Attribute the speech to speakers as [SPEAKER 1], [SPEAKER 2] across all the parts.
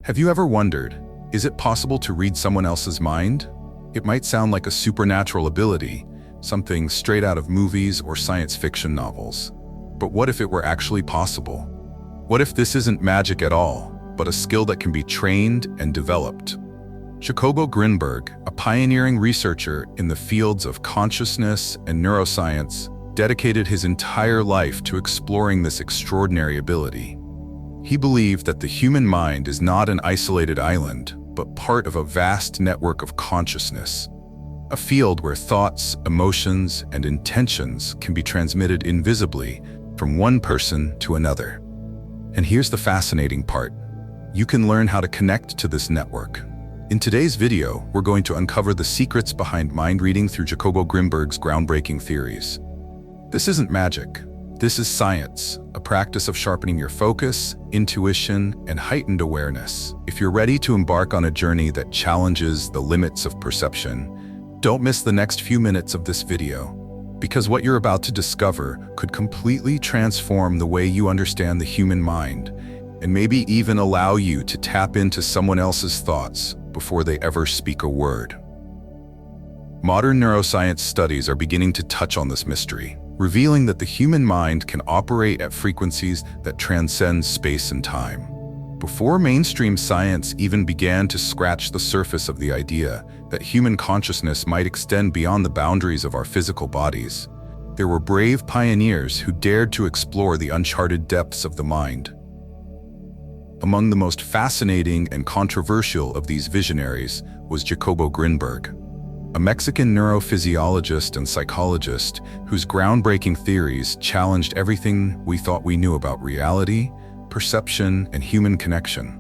[SPEAKER 1] Have you ever wondered, is it possible to read someone else's mind? It might sound like a supernatural ability, something straight out of movies or science fiction novels. But what if it were actually possible? What if this isn't magic at all, but a skill that can be trained and developed? Jacobo Grinberg, a pioneering researcher in the fields of consciousness and neuroscience, dedicated his entire life to exploring this extraordinary ability. He believed that the human mind is not an isolated island, but part of a vast network of consciousness, a field where thoughts, emotions, and intentions can be transmitted invisibly from one person to another. And here's the fascinating part. You can learn how to connect to this network. In today's video, we're going to uncover the secrets behind mind reading through Jacobo Grinberg's groundbreaking theories. This isn't magic. This is science, a practice of sharpening your focus, intuition, and heightened awareness. If you're ready to embark on a journey that challenges the limits of perception, don't miss the next few minutes of this video, because what you're about to discover could completely transform the way you understand the human mind, and maybe even allow you to tap into someone else's thoughts before they ever speak a word. Modern neuroscience studies are beginning to touch on this mystery, revealing that the human mind can operate at frequencies that transcend space and time. Before mainstream science even began to scratch the surface of the idea that human consciousness might extend beyond the boundaries of our physical bodies, there were brave pioneers who dared to explore the uncharted depths of the mind. Among the most fascinating and controversial of these visionaries was Jacobo Grinberg, a Mexican neurophysiologist and psychologist whose groundbreaking theories challenged everything we thought we knew about reality, perception, and human connection.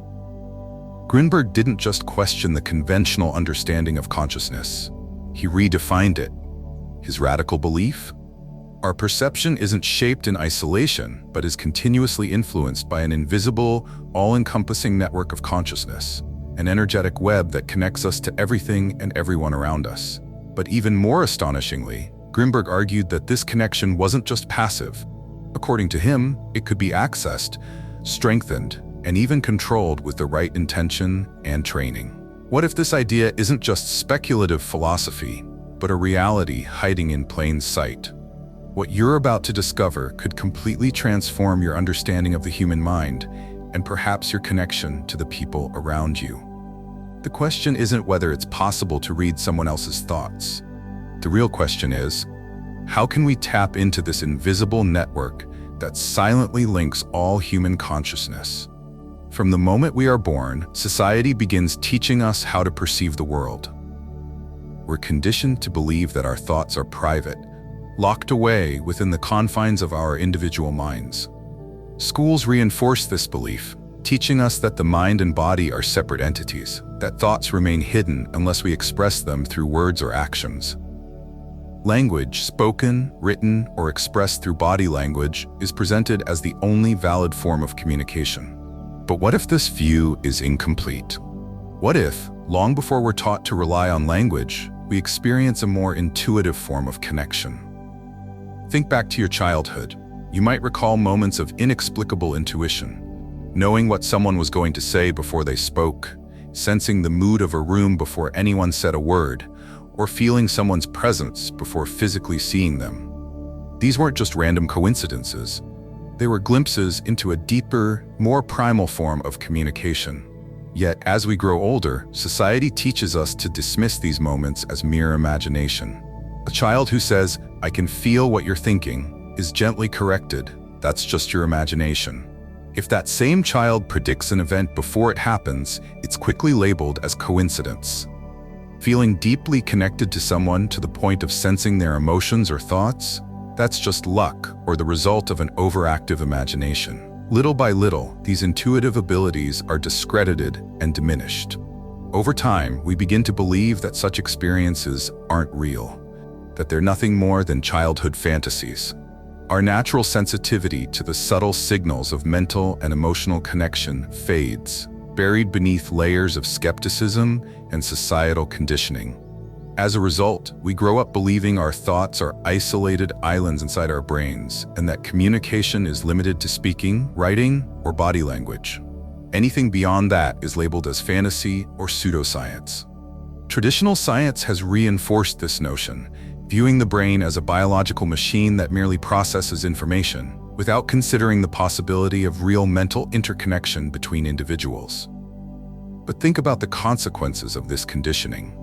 [SPEAKER 1] Grinberg didn't just question the conventional understanding of consciousness. He redefined it. His radical belief? Our perception isn't shaped in isolation, but is continuously influenced by an invisible, all-encompassing network of consciousness, an energetic web that connects us to everything and everyone around us. But even more astonishingly, Grinberg argued that this connection wasn't just passive. According to him, it could be accessed, strengthened, and even controlled with the right intention and training. What if this idea isn't just speculative philosophy, but a reality hiding in plain sight? What you're about to discover could completely transform your understanding of the human mind, and perhaps your connection to the people around you. The question isn't whether it's possible to read someone else's thoughts. The real question is, how can we tap into this invisible network that silently links all human consciousness? From the moment we are born, society begins teaching us how to perceive the world. We're conditioned to believe that our thoughts are private, locked away within the confines of our individual minds. Schools reinforce this belief, teaching us that the mind and body are separate entities, that thoughts remain hidden unless we express them through words or actions. Language, spoken, written, or expressed through body language, is presented as the only valid form of communication. But what if this view is incomplete? What if, long before we're taught to rely on language, we experience a more intuitive form of connection? Think back to your childhood. You might recall moments of inexplicable intuition, knowing what someone was going to say before they spoke, sensing the mood of a room before anyone said a word, or feeling someone's presence before physically seeing them. These weren't just random coincidences. They were glimpses into a deeper, more primal form of communication. Yet, as we grow older, society teaches us to dismiss these moments as mere imagination. A child who says, "I can feel what you're thinking," is gently corrected, "That's just your imagination." If that same child predicts an event before it happens, it's quickly labeled as coincidence. Feeling deeply connected to someone to the point of sensing their emotions or thoughts? That's just luck or the result of an overactive imagination. Little by little, these intuitive abilities are discredited and diminished. Over time, we begin to believe that such experiences aren't real, that they're nothing more than childhood fantasies. Our natural sensitivity to the subtle signals of mental and emotional connection fades, buried beneath layers of skepticism and societal conditioning. As a result, we grow up believing our thoughts are isolated islands inside our brains, and that communication is limited to speaking, writing, or body language. Anything beyond that is labeled as fantasy or pseudoscience. Traditional science has reinforced this notion, viewing the brain as a biological machine that merely processes information, without considering the possibility of real mental interconnection between individuals. But think about the consequences of this conditioning.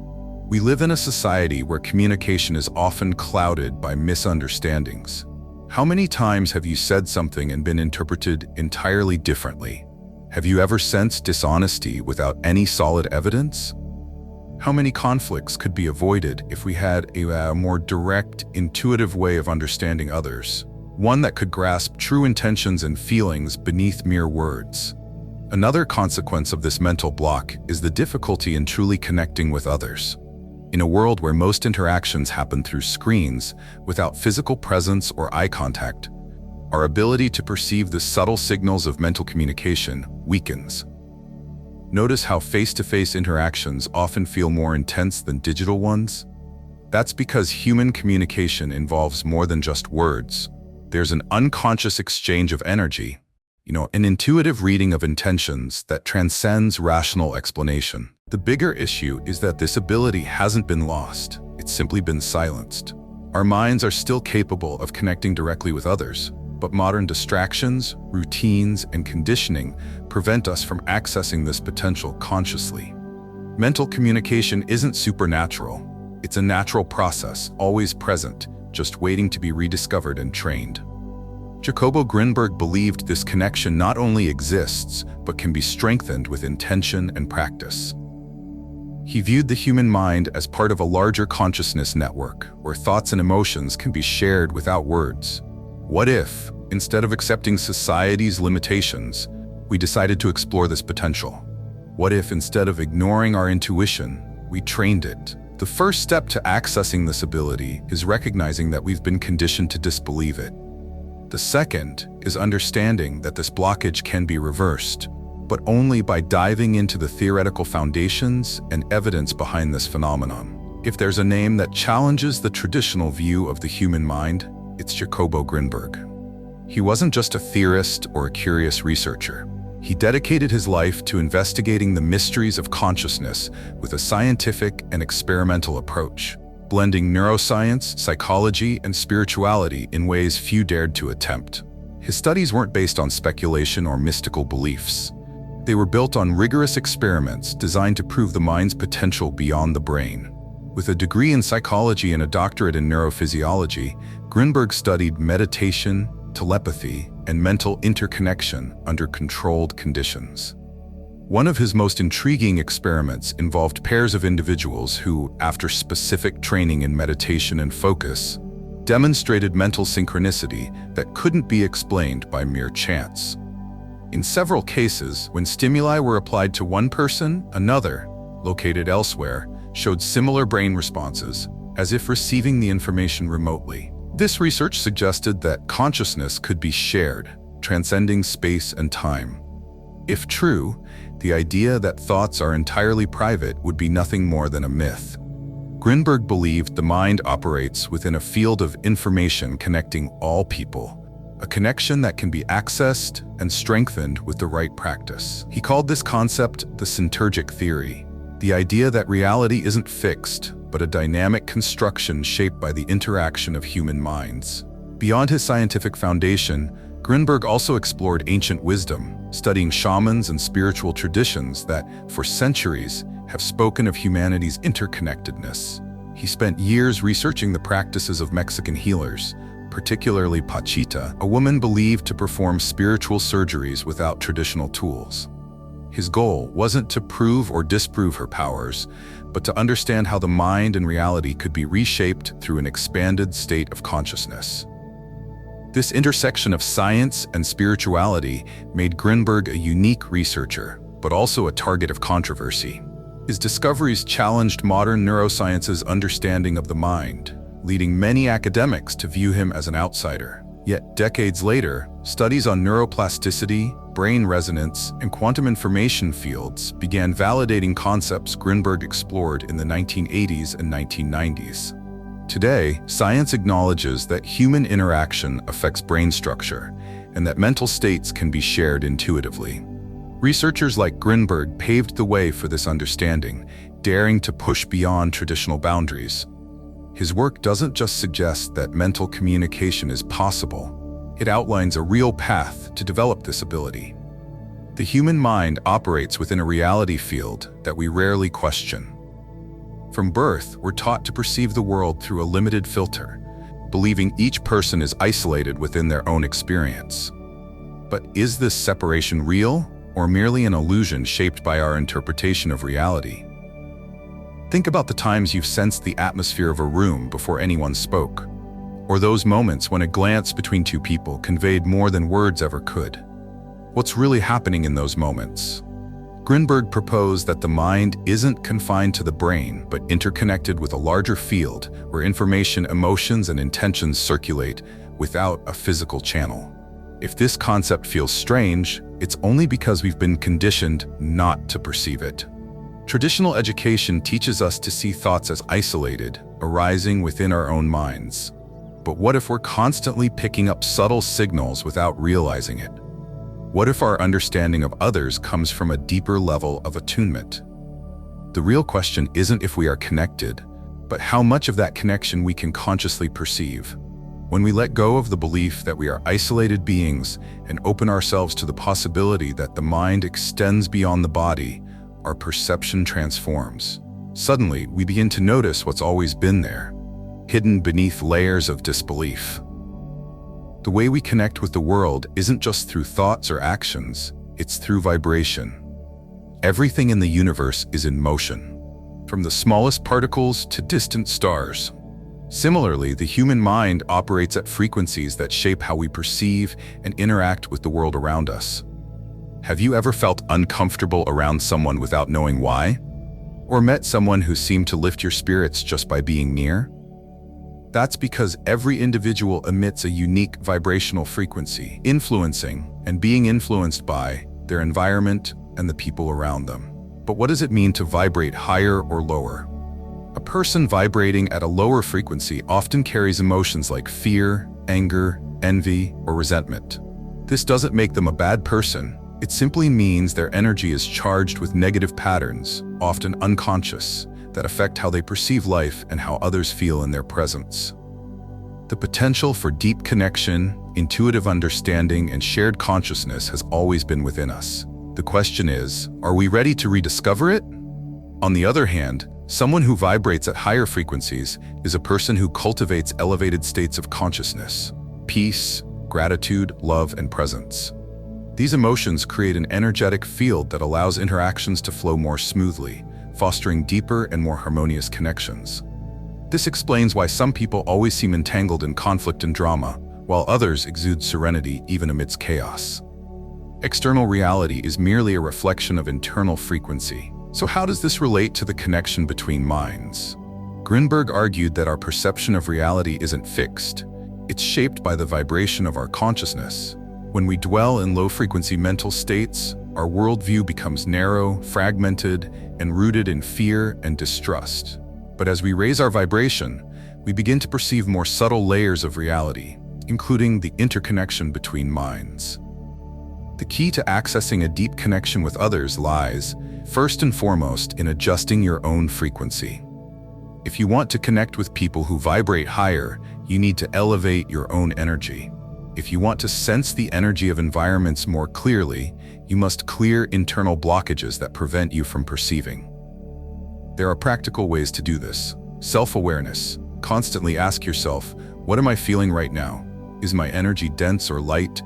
[SPEAKER 1] We live in a society where communication is often clouded by misunderstandings. How many times have you said something and been interpreted entirely differently? Have you ever sensed dishonesty without any solid evidence? How many conflicts could be avoided if we had a more direct, intuitive way of understanding others? One that could grasp true intentions and feelings beneath mere words. Another consequence of this mental block is the difficulty in truly connecting with others. In a world where most interactions happen through screens, without physical presence or eye contact, our ability to perceive the subtle signals of mental communication weakens. Notice how face-to-face interactions often feel more intense than digital ones? That's because human communication involves more than just words. There's an unconscious exchange of energy, an intuitive reading of intentions that transcends rational explanation. The bigger issue is that this ability hasn't been lost, it's simply been silenced. Our minds are still capable of connecting directly with others, but modern distractions, routines, and conditioning prevent us from accessing this potential consciously. Mental communication isn't supernatural. It's a natural process, always present, just waiting to be rediscovered and trained. Jacobo Grinberg believed this connection not only exists, but can be strengthened with intention and practice. He viewed the human mind as part of a larger consciousness network, where thoughts and emotions can be shared without words. What if, instead of accepting society's limitations, we decided to explore this potential? What if, instead of ignoring our intuition, we trained it? The first step to accessing this ability is recognizing that we've been conditioned to disbelieve it. The second is understanding that this blockage can be reversed, but only by diving into the theoretical foundations and evidence behind this phenomenon. If there's a name that challenges the traditional view of the human mind, it's Jacobo Grinberg. He wasn't just a theorist or a curious researcher. He dedicated his life to investigating the mysteries of consciousness with a scientific and experimental approach, blending neuroscience, psychology, and spirituality in ways few dared to attempt. His studies weren't based on speculation or mystical beliefs. They were built on rigorous experiments designed to prove the mind's potential beyond the brain. With a degree in psychology and a doctorate in neurophysiology, Grinberg studied meditation, telepathy, and mental interconnection under controlled conditions. One of his most intriguing experiments involved pairs of individuals who, after specific training in meditation and focus, demonstrated mental synchronicity that couldn't be explained by mere chance. In several cases, when stimuli were applied to one person, another, located elsewhere, showed similar brain responses, as if receiving the information remotely. This research suggested that consciousness could be shared, transcending space and time. If true, the idea that thoughts are entirely private would be nothing more than a myth. Grinberg believed the mind operates within a field of information connecting all people, a connection that can be accessed and strengthened with the right practice. He called this concept the synergic theory, the idea that reality isn't fixed, but a dynamic construction shaped by the interaction of human minds. Beyond his scientific foundation, Grinberg also explored ancient wisdom, studying shamans and spiritual traditions that, for centuries, have spoken of humanity's interconnectedness. He spent years researching the practices of Mexican healers, particularly Pachita, a woman believed to perform spiritual surgeries without traditional tools. His goal wasn't to prove or disprove her powers, but to understand how the mind and reality could be reshaped through an expanded state of consciousness. This intersection of science and spirituality made Grinberg a unique researcher, but also a target of controversy. His discoveries challenged modern neuroscience's understanding of the mind, leading many academics to view him as an outsider. Yet decades later, studies on neuroplasticity, brain resonance, and quantum information fields began validating concepts Grinberg explored in the 1980s and 1990s. Today, science acknowledges that human interaction affects brain structure and that mental states can be shared intuitively. Researchers like Grinberg paved the way for this understanding, daring to push beyond traditional boundaries. His work doesn't just suggest that mental communication is possible, it outlines a real path to develop this ability. The human mind operates within a reality field that we rarely question. From birth, we're taught to perceive the world through a limited filter, believing each person is isolated within their own experience. But is this separation real, or merely an illusion shaped by our interpretation of reality? Think about the times you've sensed the atmosphere of a room before anyone spoke, or those moments when a glance between two people conveyed more than words ever could. What's really happening in those moments? Grinberg proposed that the mind isn't confined to the brain, but interconnected with a larger field where information, emotions, and intentions circulate without a physical channel. If this concept feels strange, it's only because we've been conditioned not to perceive it. Traditional education teaches us to see thoughts as isolated, arising within our own minds. But what if we're constantly picking up subtle signals without realizing it? What if our understanding of others comes from a deeper level of attunement? The real question isn't if we are connected, but how much of that connection we can consciously perceive. When we let go of the belief that we are isolated beings and open ourselves to the possibility that the mind extends beyond the body, our perception transforms. Suddenly, we begin to notice what's always been there, hidden beneath layers of disbelief. The way we connect with the world isn't just through thoughts or actions, it's through vibration. Everything in the universe is in motion, from the smallest particles to distant stars. Similarly, the human mind operates at frequencies that shape how we perceive and interact with the world around us. Have you ever felt uncomfortable around someone without knowing why? Or met someone who seemed to lift your spirits just by being near? That's because every individual emits a unique vibrational frequency, influencing and being influenced by their environment and the people around them. But what does it mean to vibrate higher or lower? A person vibrating at a lower frequency often carries emotions like fear, anger, envy, or resentment. This doesn't make them a bad person. It simply means their energy is charged with negative patterns, often unconscious, that affect how they perceive life and how others feel in their presence. The potential for deep connection, intuitive understanding, and shared consciousness has always been within us. The question is, are we ready to rediscover it? On the other hand, someone who vibrates at higher frequencies is a person who cultivates elevated states of consciousness, peace, gratitude, love, and presence. These emotions create an energetic field that allows interactions to flow more smoothly, fostering deeper and more harmonious connections. This explains why some people always seem entangled in conflict and drama, while others exude serenity even amidst chaos. External reality is merely a reflection of internal frequency. So how does this relate to the connection between minds? Grinberg argued that our perception of reality isn't fixed. It's shaped by the vibration of our consciousness. When we dwell in low-frequency mental states, our worldview becomes narrow, fragmented, and rooted in fear and distrust. But as we raise our vibration, we begin to perceive more subtle layers of reality, including the interconnection between minds. The key to accessing a deep connection with others lies, first and foremost, in adjusting your own frequency. If you want to connect with people who vibrate higher, you need to elevate your own energy. If you want to sense the energy of environments more clearly, you must clear internal blockages that prevent you from perceiving. There are practical ways to do this. Self-awareness. Constantly ask yourself, what am I feeling right now? Is my energy dense or light?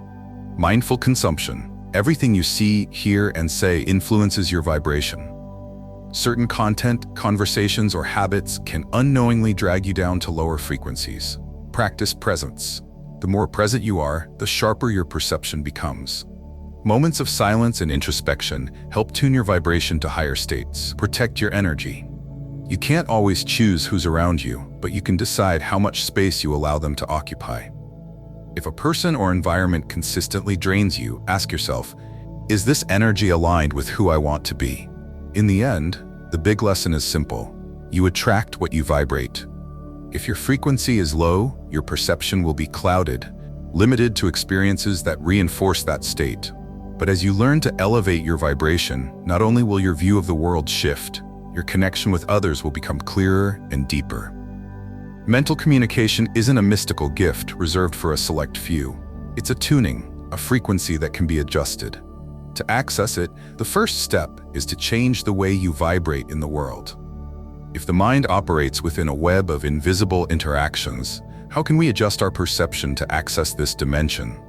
[SPEAKER 1] Mindful consumption. Everything you see, hear, and say influences your vibration. Certain content, conversations, or habits can unknowingly drag you down to lower frequencies. Practice presence. The more present you are, the sharper your perception becomes. Moments of silence and introspection help tune your vibration to higher states. Protect your energy. You can't always choose who's around you, but you can decide how much space you allow them to occupy. If a person or environment consistently drains you, ask yourself, is this energy aligned with who I want to be? In the end, the big lesson is simple. You attract what you vibrate. If your frequency is low, your perception will be clouded, limited to experiences that reinforce that state. But as you learn to elevate your vibration, not only will your view of the world shift, your connection with others will become clearer and deeper. Mental communication isn't a mystical gift reserved for a select few. It's a tuning, a frequency that can be adjusted. To access it, the first step is to change the way you vibrate in the world. If the mind operates within a web of invisible interactions, how can we adjust our perception to access this dimension?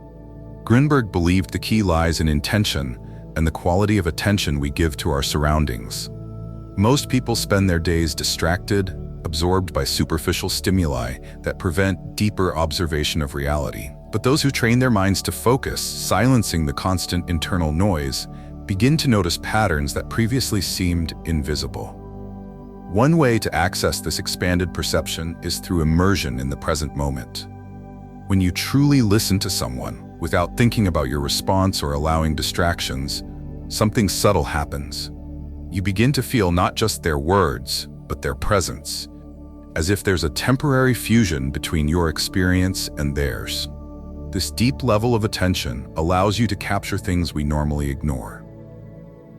[SPEAKER 1] Grinberg believed the key lies in intention and the quality of attention we give to our surroundings. Most people spend their days distracted, absorbed by superficial stimuli that prevent deeper observation of reality. But those who train their minds to focus, silencing the constant internal noise, begin to notice patterns that previously seemed invisible. One way to access this expanded perception is through immersion in the present moment. When you truly listen to someone, without thinking about your response or allowing distractions, something subtle happens. You begin to feel not just their words, but their presence, as if there's a temporary fusion between your experience and theirs. This deep level of attention allows you to capture things we normally ignore.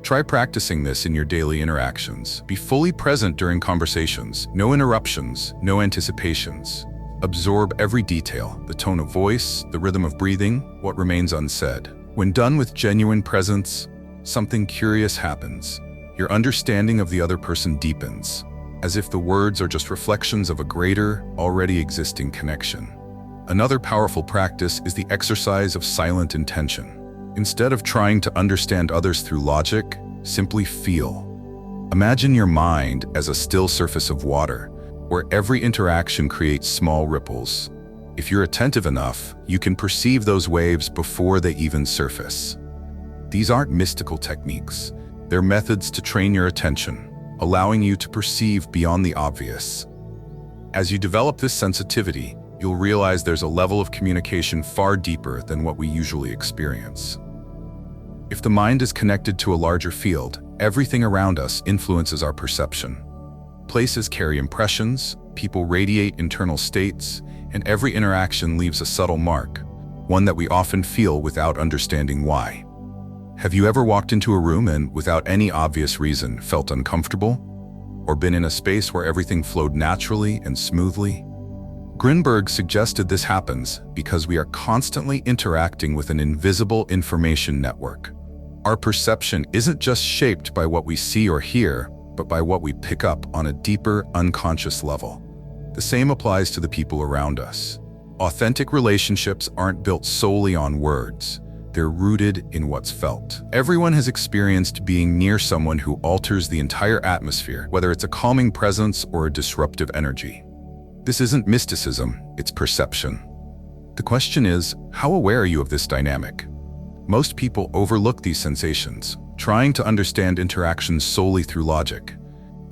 [SPEAKER 1] Try practicing this in your daily interactions. Be fully present during conversations. No interruptions, no anticipations. Absorb every detail, the tone of voice, the rhythm of breathing, what remains unsaid. When done with genuine presence, something curious happens. Your understanding of the other person deepens, as if the words are just reflections of a greater, already existing connection. Another powerful practice is the exercise of silent intention. Instead of trying to understand others through logic, simply feel. Imagine your mind as a still surface of water, where every interaction creates small ripples. If you're attentive enough, you can perceive those waves before they even surface. These aren't mystical techniques. They're methods to train your attention, allowing you to perceive beyond the obvious. As you develop this sensitivity, you'll realize there's a level of communication far deeper than what we usually experience. If the mind is connected to a larger field, everything around us influences our perception. Places carry impressions, people radiate internal states, and every interaction leaves a subtle mark, one that we often feel without understanding why. Have you ever walked into a room and, without any obvious reason, felt uncomfortable? Or been in a space where everything flowed naturally and smoothly? Grinberg suggested this happens because we are constantly interacting with an invisible information network. Our perception isn't just shaped by what we see or hear, but by what we pick up on a deeper, unconscious level. The same applies to the people around us. Authentic relationships aren't built solely on words. They're rooted in what's felt. Everyone has experienced being near someone who alters the entire atmosphere, whether it's a calming presence or a disruptive energy. This isn't mysticism, it's perception. The question is, how aware are you of this dynamic? Most people overlook these sensations, trying to understand interactions solely through logic.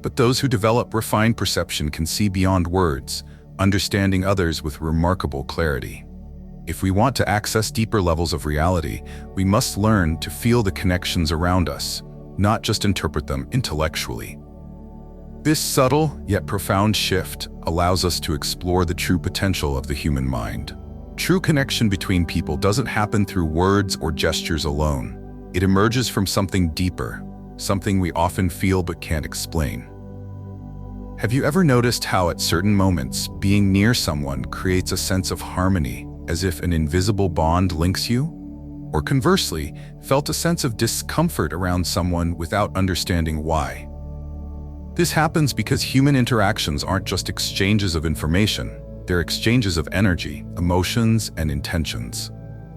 [SPEAKER 1] But those who develop refined perception can see beyond words, understanding others with remarkable clarity. If we want to access deeper levels of reality, we must learn to feel the connections around us, not just interpret them intellectually. This subtle yet profound shift allows us to explore the true potential of the human mind. True connection between people doesn't happen through words or gestures alone. It emerges from something deeper, something we often feel but can't explain. Have you ever noticed how at certain moments, being near someone creates a sense of harmony, as if an invisible bond links you? Or conversely, felt a sense of discomfort around someone without understanding why? This happens because human interactions aren't just exchanges of information, they're exchanges of energy, emotions, and intentions.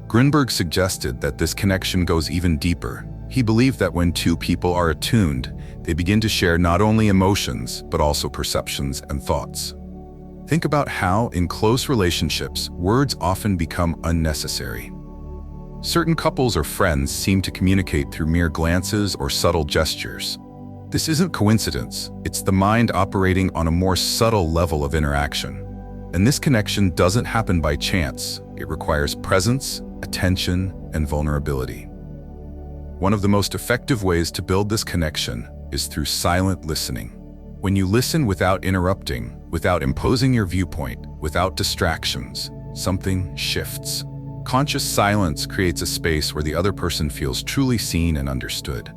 [SPEAKER 1] Grinberg suggested that this connection goes even deeper. He believed that when two people are attuned, they begin to share not only emotions, but also perceptions and thoughts. Think about how, in close relationships, words often become unnecessary. Certain couples or friends seem to communicate through mere glances or subtle gestures. This isn't coincidence, it's the mind operating on a more subtle level of interaction. And this connection doesn't happen by chance. It requires presence, attention, and vulnerability. One of the most effective ways to build this connection is through silent listening. When you listen without interrupting, without imposing your viewpoint, without distractions, something shifts. Conscious silence creates a space where the other person feels truly seen and understood.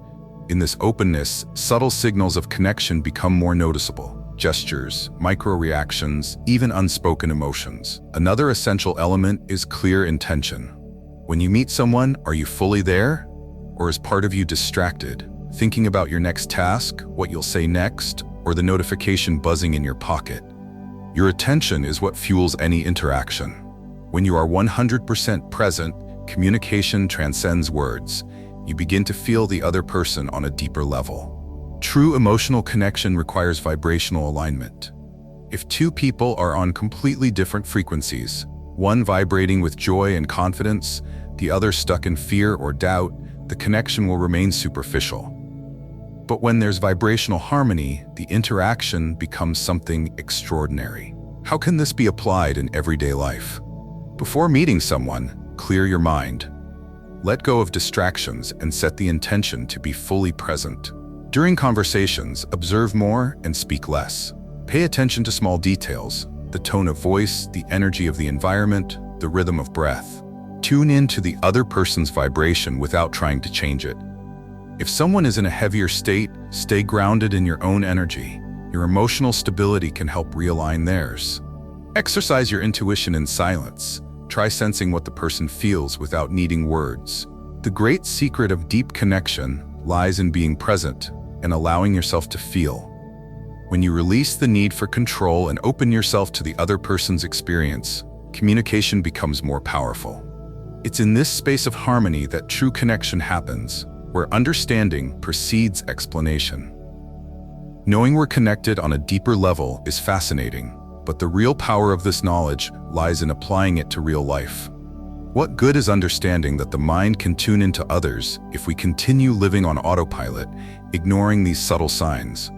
[SPEAKER 1] In this openness, subtle signals of connection become more noticeable. Gestures, micro-reactions, even unspoken emotions. Another essential element is clear intention. When you meet someone, are you fully there? Or is part of you distracted, thinking about your next task, what you'll say next, or the notification buzzing in your pocket? Your attention is what fuels any interaction. When you are 100% present, communication transcends words. You begin to feel the other person on a deeper level. True emotional connection requires vibrational alignment. If two people are on completely different frequencies, one vibrating with joy and confidence, the other stuck in fear or doubt, the connection will remain superficial. But when there's vibrational harmony, the interaction becomes something extraordinary. How can this be applied in everyday life? Before meeting someone, clear your mind. Let go of distractions and set the intention to be fully present. During conversations, observe more and speak less. Pay attention to small details, the tone of voice, the energy of the environment, the rhythm of breath. Tune in to the other person's vibration without trying to change it. If someone is in a heavier state, stay grounded in your own energy. Your emotional stability can help realign theirs. Exercise your intuition in silence. Try sensing what the person feels without needing words. The great secret of deep connection lies in being present and allowing yourself to feel. When you release the need for control and open yourself to the other person's experience, communication becomes more powerful. It's in this space of harmony that true connection happens, where understanding precedes explanation. Knowing we're connected on a deeper level is fascinating, but the real power of this knowledge lies in applying it to real life. What good is understanding that the mind can tune into others if we continue living on autopilot, ignoring these subtle signs?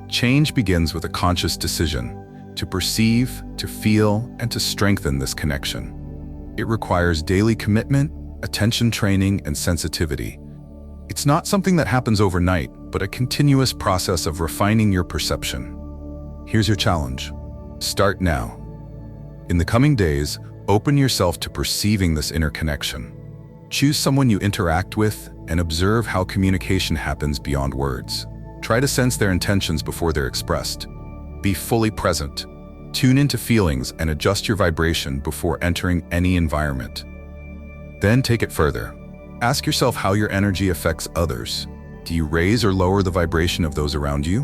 [SPEAKER 1] Change begins with a conscious decision to perceive, to feel, and to strengthen this connection. It requires daily commitment, attention training, and sensitivity. It's not something that happens overnight, but a continuous process of refining your perception. Here's your challenge. Start now. In the coming days, open yourself to perceiving this inner connection. Choose someone you interact with and observe how communication happens beyond words. Try to sense their intentions before they're expressed. Be fully present. Tune into feelings and adjust your vibration before entering any environment. Then take it further. Ask yourself how your energy affects others. Do you raise or lower the vibration of those around you?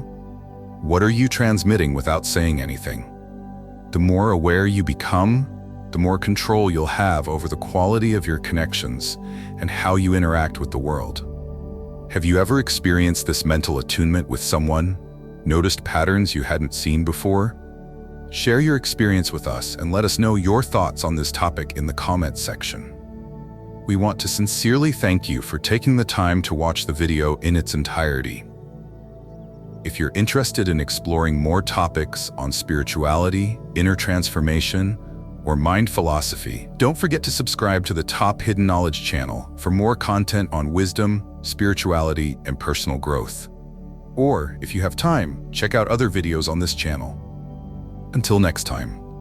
[SPEAKER 1] What are you transmitting without saying anything? The more aware you become, the more control you'll have over the quality of your connections and how you interact with the world. Have you ever experienced this mental attunement with someone? Noticed patterns you hadn't seen before? Share your experience with us and let us know your thoughts on this topic in the comments section. We want to sincerely thank you for taking the time to watch the video in its entirety. If you're interested in exploring more topics on spirituality, inner transformation, or mind philosophy, don't forget to subscribe to the Top Hidden Knowledge channel for more content on wisdom, spirituality, and personal growth. Or, if you have time, check out other videos on this channel. Until next time.